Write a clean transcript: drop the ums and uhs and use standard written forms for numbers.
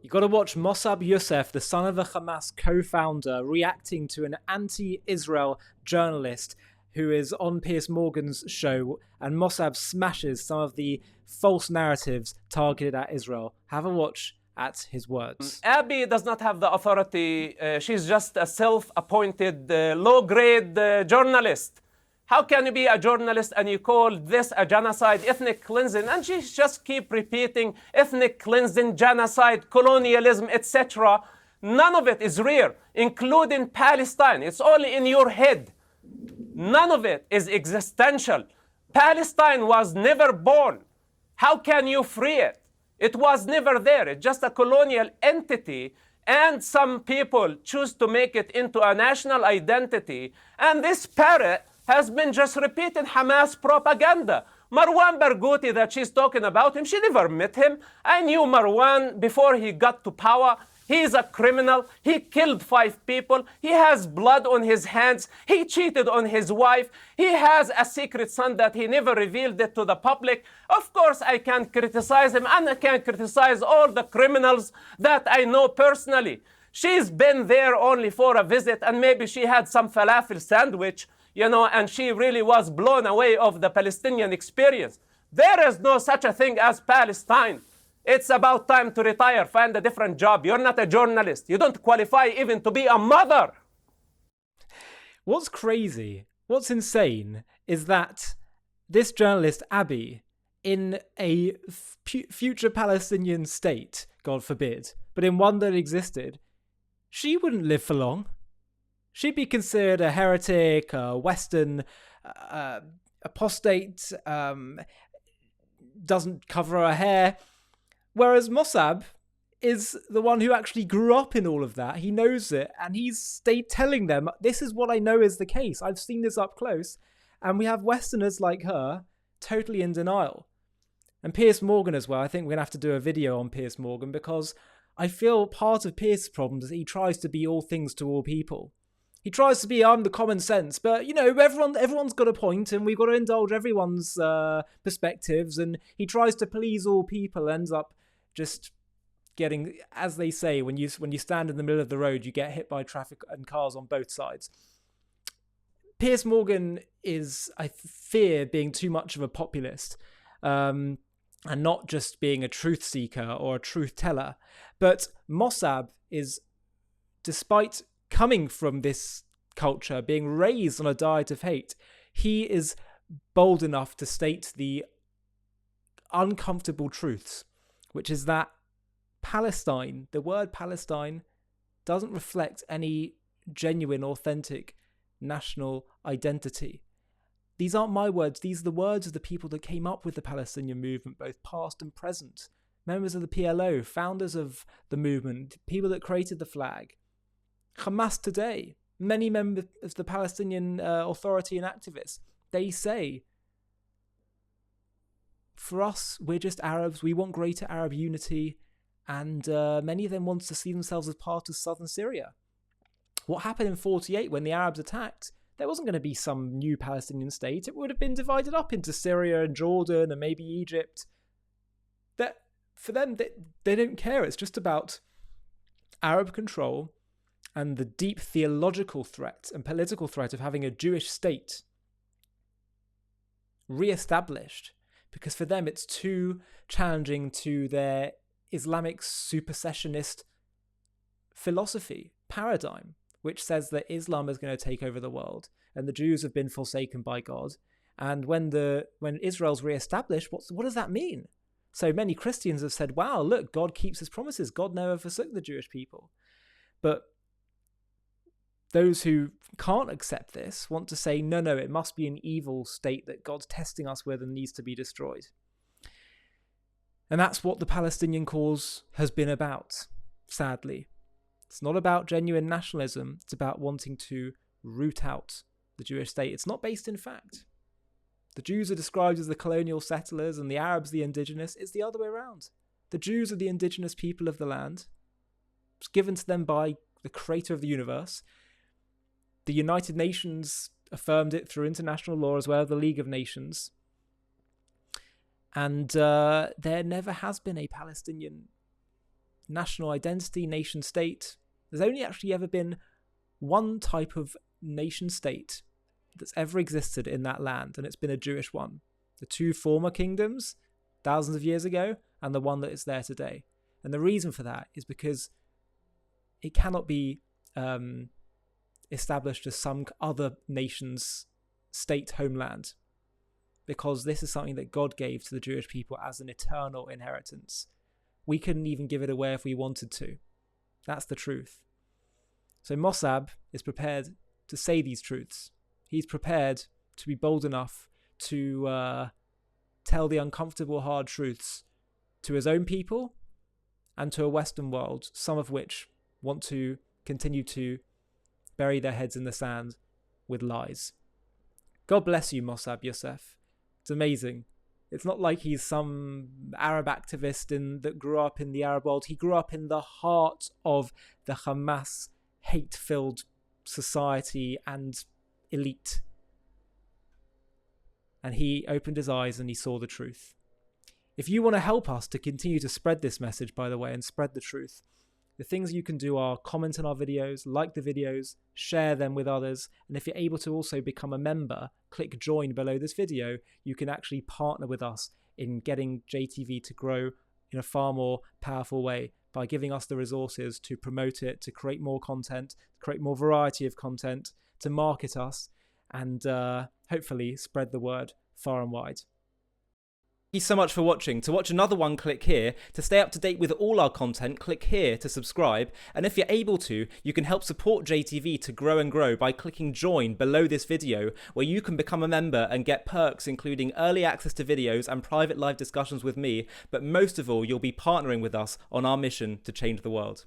You got to watch Mosab Yousef, the son of a Hamas co-founder, reacting to an anti-Israel journalist who is on Piers Morgan's show, and Mosab smashes some of the false narratives targeted at Israel. Have a watch at his words. Abby does not have the authority. She's just a self-appointed low-grade journalist. How can you be a journalist and you call this a genocide, ethnic cleansing? And she just keep repeating ethnic cleansing, genocide, colonialism, etc. None of it is real, including Palestine. It's only in your head. None of it is existential. Palestine was never born. How can you free it? It was never there. It's just a colonial entity, and some people choose to make it into a national identity. And this parrot has been just repeating Hamas propaganda. Marwan Barghouti that she's talking about him, she never met him. I knew Marwan before he got to power. He's a criminal. He killed 5 people. He has blood on his hands. He cheated on his wife. He has a secret son that he never revealed it to the public. Of course, I can criticize him, and I can criticize all the criminals that I know personally. She's been there only for a visit, and maybe she had some falafel sandwich, and she really was blown away of the Palestinian experience. There is no such a thing as Palestine. It's about time to retire, find a different job. You're not a journalist. You don't qualify even to be a mother. What's crazy, what's insane, is that this journalist, Abby, in a future Palestinian state, God forbid, but in one that existed, she wouldn't live for long. She'd be considered a heretic, a Western apostate, doesn't cover her hair. Whereas Mosab is the one who actually grew up in all of that. He knows it, and he's stayed telling them, this is what I know is the case. I've seen this up close. And we have Westerners like her totally in denial. And Piers Morgan as well. I think we're going to have to do a video on Piers Morgan, because I feel part of Piers' problem is that he tries to be all things to all people. He tries to be, I'm the common sense, but, everyone's got a point, and we've got to indulge everyone's perspectives, and he tries to please all people, ends up just getting, as they say, when you stand in the middle of the road, you get hit by traffic and cars on both sides. Piers Morgan is, I fear, being too much of a populist, and not just being a truth seeker or a truth teller. But Mosab is, despite coming from this culture, being raised on a diet of hate, he is bold enough to state the uncomfortable truths, which is that Palestine, the word Palestine, doesn't reflect any genuine, authentic national identity. These aren't my words. These are the words of the people that came up with the Palestinian movement, both past and present. Members of the PLO, founders of the movement, people that created the flag. Hamas today, many members of the Palestinian Authority and activists, they say, for us, we're just Arabs, we want greater Arab unity, and many of them want to see themselves as part of southern Syria. What happened in 1948 when the Arabs attacked? There wasn't going to be some new Palestinian state. It would have been divided up into Syria and Jordan and maybe Egypt. That, for them, they don't care. It's just about Arab control and the deep theological threat and political threat of having a Jewish state re-established, because for them it's too challenging to their Islamic supersessionist philosophy paradigm, which says that Islam is going to take over the world and the Jews have been forsaken by God. And when Israel's re-established, what does that mean? So many Christians have said, wow, look, God keeps his promises. God never forsook the Jewish people. But those who can't accept this want to say, no, it must be an evil state that God's testing us with and needs to be destroyed. And that's what the Palestinian cause has been about, sadly. It's not about genuine nationalism. It's about wanting to root out the Jewish state. It's not based in fact. The Jews are described as the colonial settlers and the Arabs the indigenous. It's the other way around. The Jews are the indigenous people of the land. It's given to them by the creator of the universe. The United Nations affirmed it through international law as well, the League of Nations. And there never has been a Palestinian national identity, nation state, there's only actually ever been one type of nation state that's ever existed in that land, and it's been a Jewish one. The two former kingdoms, thousands of years ago, and the one that is there today. And the reason for that is because it cannot be established as some other nation's state homeland, because this is something that God gave to the Jewish people as an eternal inheritance. We couldn't even give it away if we wanted to. That's the truth. So Mosab is prepared to say these truths. He's prepared to be bold enough to tell the uncomfortable, hard truths to his own people and to a Western world, some of which want to continue to bury their heads in the sand with lies. God bless you, Mosab Yousef. It's amazing. It's not like he's some Arab activist that grew up in the Arab world. He grew up in the heart of the Hamas hate-filled society and elite. And he opened his eyes and he saw the truth. If you want to help us to continue to spread this message, by the way, and spread the truth, the things you can do are comment on our videos, like the videos, share them with others, and if you're able to also become a member, click join below this video. You can actually partner with us in getting JTV to grow in a far more powerful way by giving us the resources to promote it, to create more content, to create more variety of content, to market us, and hopefully spread the word far and wide. Thank you so much for watching. To watch another one, click here. To stay up to date with all our content, click here to subscribe. And if you're able to, you can help support JTV to grow and grow by clicking join below this video, where you can become a member and get perks including early access to videos and private live discussions with me. But most of all, you'll be partnering with us on our mission to change the world.